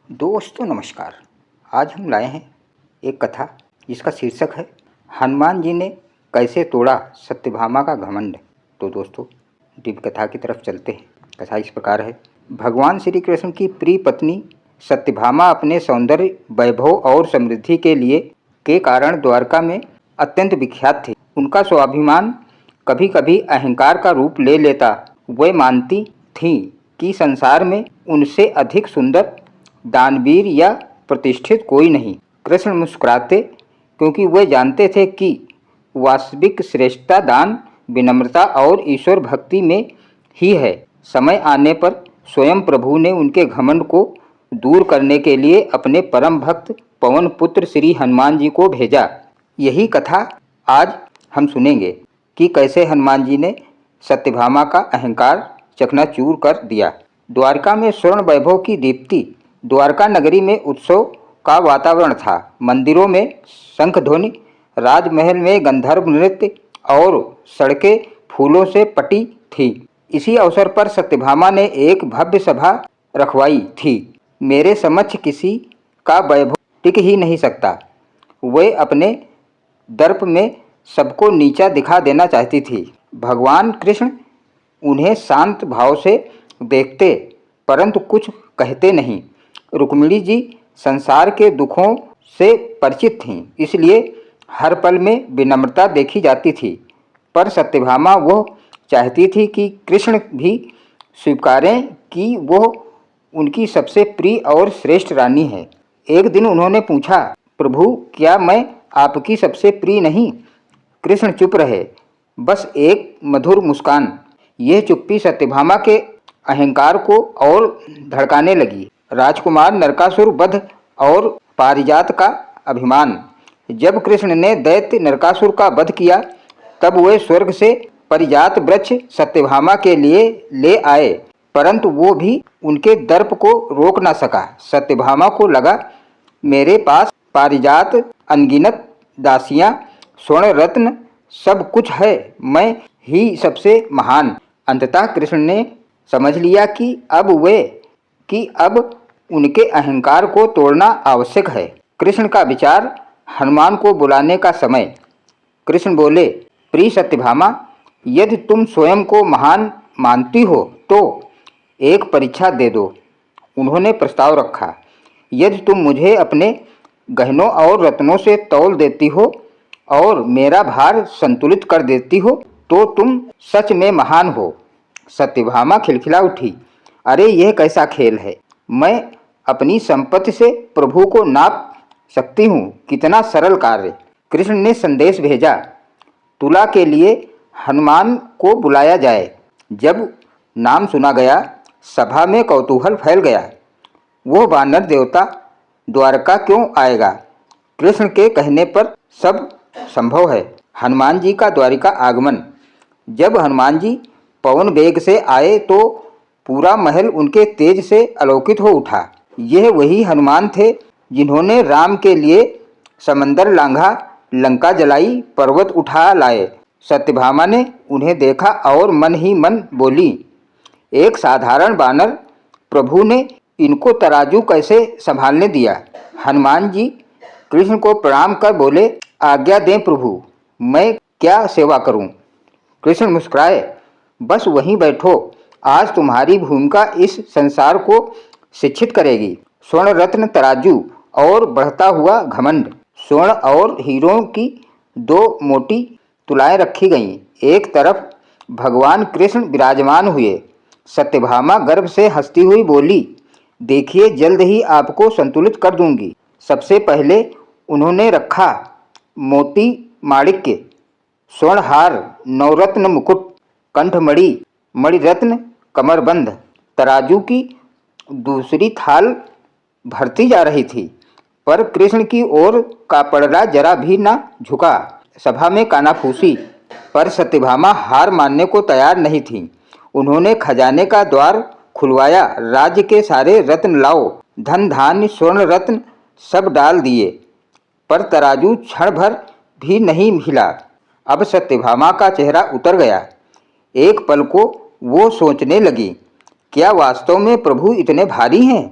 दोस्तों नमस्कार। आज हम लाए हैं एक कथा जिसका शीर्षक है हनुमान जी ने कैसे तोड़ा सत्यभामा का घमंड। तो दोस्तों दिव्य कथा की तरफ चलते हैं। कथा इस प्रकार है। भगवान श्री कृष्ण की प्रिय पत्नी सत्यभामा अपने सौंदर्य, वैभव और समृद्धि के कारण द्वारका में अत्यंत विख्यात थी। उनका स्वाभिमान कभी कभी अहंकार का रूप ले लेता। वे मानती थीं कि संसार में उनसे अधिक सुंदर, दानवीर या प्रतिष्ठित कोई नहीं। कृष्ण मुस्कुराते, क्योंकि वे जानते थे कि वास्तविक श्रेष्ठता दान, विनम्रता और ईश्वर भक्ति में ही है। समय आने पर स्वयं प्रभु ने उनके घमंड को दूर करने के लिए अपने परम भक्त पवन पुत्र श्री हनुमान जी को भेजा। यही कथा आज हम सुनेंगे कि कैसे हनुमान जी ने सत्यभामा का अहंकार चकनाचूर कर दिया। द्वारका में स्वर्ण वैभव की दीप्ति। द्वारका नगरी में उत्सव का वातावरण था। मंदिरों में शंखध्वनि, राजमहल में गंधर्व नृत्य और सड़कें फूलों से पटी थी। इसी अवसर पर सत्यभामा ने एक भव्य सभा रखवाई थी। मेरे समक्ष किसी का वैभव टिक ही नहीं सकता। वे अपने दर्प में सबको नीचा दिखा देना चाहती थी। भगवान कृष्ण उन्हें शांत भाव से देखते, परंतु कुछ कहते नहीं। रुक्मिणी जी संसार के दुखों से परिचित थीं, इसलिए हर पल में विनम्रता देखी जाती थी। पर सत्यभामा वो चाहती थी कि कृष्ण भी स्वीकारें कि वो उनकी सबसे प्रिय और श्रेष्ठ रानी है। एक दिन उन्होंने पूछा, प्रभु क्या मैं आपकी सबसे प्रिय नहीं? कृष्ण चुप रहे, बस एक मधुर मुस्कान। यह चुप्पी सत्यभामा के अहंकार को और धड़काने लगी। राजकुमार नरकासुर वध और पारिजात का अभिमान। जब कृष्ण ने दैत्य नरकासुर का वध किया, तब वे स्वर्ग से पारिजात वृक्ष सत्यभामा के लिए ले आए, परंतु वो भी उनके दर्प को रोक न सका। सत्यभामा को लगा, मेरे पास पारिजात, अनगिनत दासियां, स्वर्ण रत्न सब कुछ है, मैं ही सबसे महान। अंततः कृष्ण ने समझ लिया कि अब उनके अहंकार को तोड़ना आवश्यक है। कृष्ण का विचार, हनुमान को बुलाने का समय। कृष्ण बोले, प्रिय सत्यभामा, यदि तुम स्वयं को महान मानती हो तो एक परीक्षा दे दो। उन्होंने प्रस्ताव रखा, यदि तुम मुझे अपने गहनों और रत्नों से तौल देती हो और मेरा भार संतुलित कर देती हो तो तुम सच में महान हो। सत्यभामा खिलखिला उठी, अरे यह कैसा खेल है? मैं अपनी संपत्ति से प्रभु को नाप सकती हूँ, कितना सरल कार्य। कृष्ण ने संदेश भेजा, तुला के लिए हनुमान को बुलाया जाए। जब नाम सुना गया, सभा में कौतूहल फैल गया। वो वानर देवता द्वारका क्यों आएगा? कृष्ण के कहने पर सब संभव है। हनुमान जी का द्वारिका आगमन। जब हनुमान जी पवन वेग से आए तो पूरा महल उनके तेज से अलौकित हो उठा। यह वही हनुमान थे जिन्होंने राम के लिए समंदर लांघा, लंका जलाई, पर्वत उठा लाए। सत्यभामा ने उन्हें देखा और मन ही मन बोली, एक साधारण बानर, प्रभु ने इनको तराजू कैसे संभालने दिया? हनुमान जी कृष्ण को प्रणाम कर बोले, आज्ञा दें प्रभु, मैं क्या सेवा करूं? कृष्ण मुस्कुराए, बस वहीं बैठो, आज तुम्हारी भूमिका इस संसार को शिक्षित करेगी। स्वर्ण रत्न तराजू और बढ़ता हुआ घमंड। स्वर्ण और हीरों की दो मोटी तुलाएं रखी गईं। एक तरफ भगवान कृष्ण विराजमान हुए। सत्यभामा गर्व से हंसती हुई बोली, देखिए जल्द ही आपको संतुलित कर दूंगी। सबसे पहले उन्होंने रखा मोती माणिक्य, स्वर्ण हार, नवरत्न मुकुट, कंठमणि, मणिरत्न कमरबंद। तराजू की दूसरी थाल भरती जा रही थी, पर कृष्ण की ओर का पड़रा जरा भी न झुका। सभा में कानाफूसी, पर सत्यभामा हार मानने को तैयार नहीं थी। उन्होंने खजाने का द्वार खुलवाया, राज्य के सारे रत्न लाओ, धन धान्य स्वर्ण रत्न सब डाल दिए, पर तराजू क्षण भर भी नहीं हिला। अब सत्यभामा का चेहरा उतर गया। एक पल को वो सोचने लगी, क्या वास्तव में प्रभु इतने भारी हैं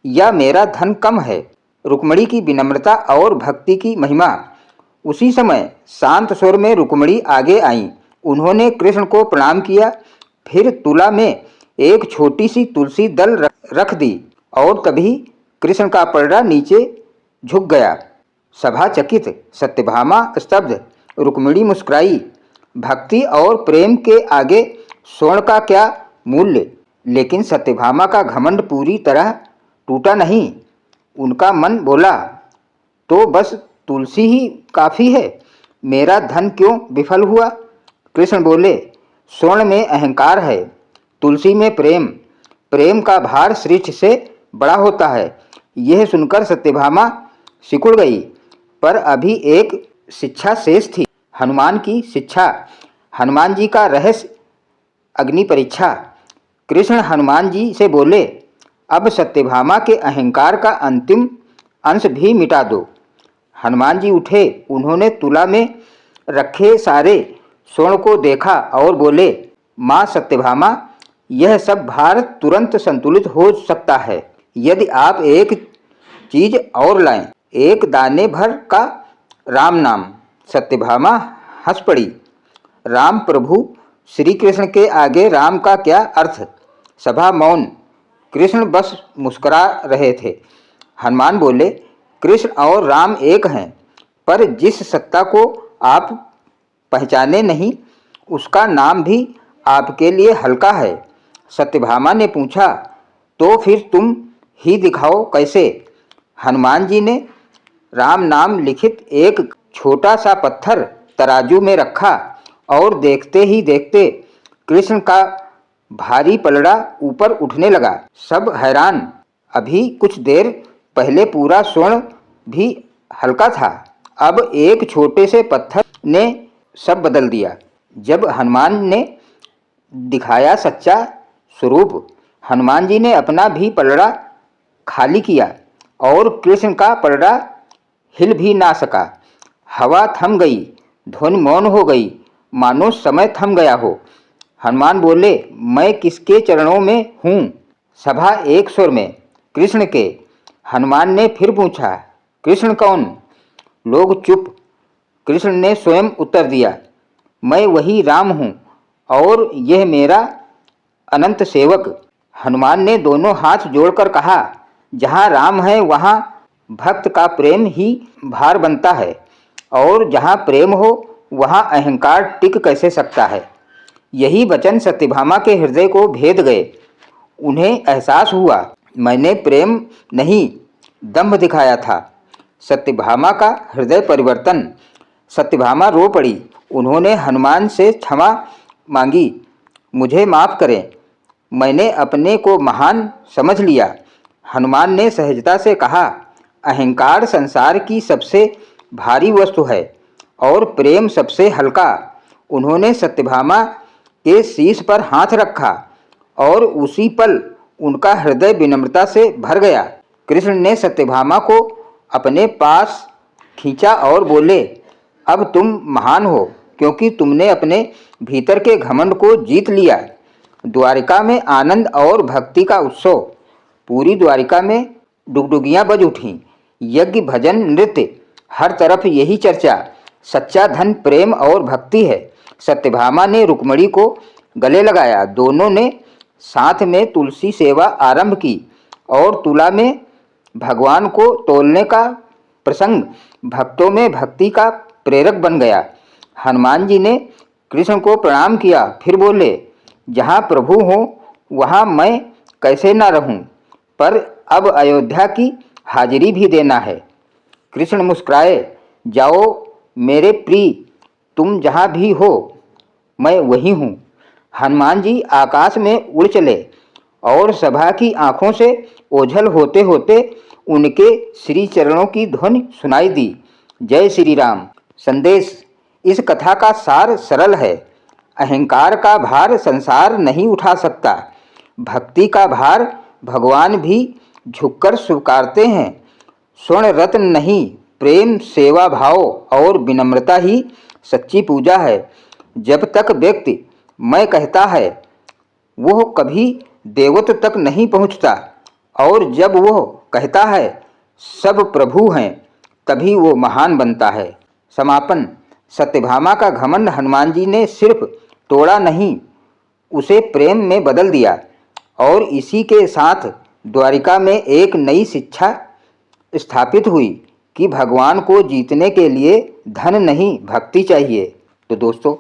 या मेरा धन कम है। रुक्मिणी की विनम्रता और भक्ति की महिमा। उसी समय शांत स्वर में रुक्मिणी आगे आईं। उन्होंने कृष्ण को प्रणाम किया, फिर तुला में एक छोटी सी तुलसी दल रख दी और तभी कृष्ण का पलड़ा नीचे झुक गया। सभा चकित, सत्यभामा स्तब्ध, रुक्मिणी मुस्कुराई। भक्ति और प्रेम के आगे स्वर्ण का क्या मूल्य। लेकिन सत्यभामा का घमंड पूरी तरह टूटा नहीं। उनका मन बोला, तो बस तुलसी ही काफ़ी है, मेरा धन क्यों विफल हुआ। कृष्ण बोले, स्वर्ण में अहंकार है, तुलसी में प्रेम। प्रेम का भार श्रेष्ठ से बड़ा होता है। यह सुनकर सत्यभामा सिकुड़ गई। पर अभी एक शिक्षा शेष थी, हनुमान की शिक्षा, हनुमान जी का रहस्य, अग्नि परीक्षा। कृष्ण हनुमान जी से बोले, अब सत्यभामा के अहंकार का अंतिम अंश भी मिटा दो। हनुमान जी उठे। उन्होंने तुला में रखे सारे स्वर्ण को देखा और बोले, माँ सत्यभामा, यह सब भार तुरंत संतुलित हो सकता है यदि आप एक चीज और लाएं, एक दाने भर का राम नाम। सत्यभामा हंस पड़ी। राम प्रभु श्री कृष्ण के आगे राम का क्या अर्थ। सभा मौन। कृष्ण बस मुस्कुरा रहे थे। हनुमान बोले, कृष्ण और राम एक हैं, पर जिस सत्ता को आप पहचाने नहीं उसका नाम भी आपके लिए हल्का है। सत्यभामा ने पूछा, तो फिर तुम ही दिखाओ कैसे। हनुमान जी ने राम नाम लिखित एक छोटा सा पत्थर तराजू में रखा और देखते ही देखते कृष्ण का भारी पलड़ा ऊपर उठने लगा। सब हैरान। अभी कुछ देर पहले पूरा स्वर्ण भी हल्का था, अब एक छोटे से पत्थर ने सब बदल दिया। जब हनुमान ने दिखाया सच्चा स्वरूप, हनुमान जी ने अपना भी पलड़ा खाली किया और कृष्ण का पलड़ा हिल भी ना सका। हवा थम गई, ध्वनि मौन हो गई, मानो समय थम गया हो। हनुमान बोले, मैं किसके चरणों में हूँ। सभा एक स्वर में, कृष्ण के। हनुमान ने फिर पूछा, कृष्ण कौन। लोग चुप। कृष्ण ने स्वयं उत्तर दिया, मैं वही राम हूँ और यह मेरा अनंत सेवक। हनुमान ने दोनों हाथ जोड़कर कहा, जहाँ राम है वहाँ भक्त का प्रेम ही भार बनता है और जहाँ प्रेम हो वहाँ अहंकार टिक कैसे सकता है। यही वचन सत्यभामा के हृदय को भेद गए। उन्हें एहसास हुआ, मैंने प्रेम नहीं दंभ दिखाया था। सत्यभामा का हृदय परिवर्तन। सत्यभामा रो पड़ी। उन्होंने हनुमान से क्षमा मांगी, मुझे माफ़ करें, मैंने अपने को महान समझ लिया। हनुमान ने सहजता से कहा, अहंकार संसार की सबसे भारी वस्तु है और प्रेम सबसे हल्का। उन्होंने सत्यभामा के शीश पर हाथ रखा और उसी पल उनका हृदय विनम्रता से भर गया। कृष्ण ने सत्यभामा को अपने पास खींचा और बोले, अब तुम महान हो क्योंकि तुमने अपने भीतर के घमंड को जीत लिया। द्वारिका में आनंद और भक्ति का उत्सव। पूरी द्वारिका में डुगडुगियाँ बज उठीं। यज्ञ, भजन, नृत्य, हर तरफ यही चर्चा। सच्चा धन प्रेम और भक्ति है। सत्यभामा ने रुक्मिणी को गले लगाया। दोनों ने साथ में तुलसी सेवा आरंभ की और तुला में भगवान को तोलने का प्रसंग भक्तों में भक्ति का प्रेरक बन गया। हनुमान जी ने कृष्ण को प्रणाम किया, फिर बोले, जहाँ प्रभु हो वहाँ मैं कैसे ना रहूं, पर अब अयोध्या की हाजिरी भी देना है। कृष्ण मुस्कुराए, जाओ मेरे प्रिय, तुम जहाँ भी हो मैं वही हूँ। हनुमान जी आकाश में उड़ चले और सभा की आंखों से ओझल होते होते उनके श्री चरणों की ध्वनि सुनाई दी। जय श्री राम। संदेश। इस कथा का सार सरल है। अहंकार का भार संसार नहीं उठा सकता। भक्ति का भार भगवान भी झुककर स्वीकारते हैं। स्वर्ण रत्न नहीं, प्रेम, सेवा भाव और विनम्रता ही सच्ची पूजा है। जब तक व्यक्ति मैं कहता है, वह कभी देवत्व तक नहीं पहुंचता और जब वो कहता है सब प्रभु हैं, तभी वो महान बनता है। समापन। सत्यभामा का घमंड हनुमान जी ने सिर्फ तोड़ा नहीं, उसे प्रेम में बदल दिया। और इसी के साथ द्वारिका में एक नई शिक्षा स्थापित हुई कि भगवान को जीतने के लिए धन नहीं, भक्ति चाहिए। तो दोस्तों,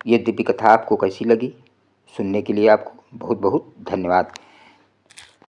ये दिव्य कथा आपको कैसी लगी? सुनने के लिए आपको बहुत बहुत धन्यवाद।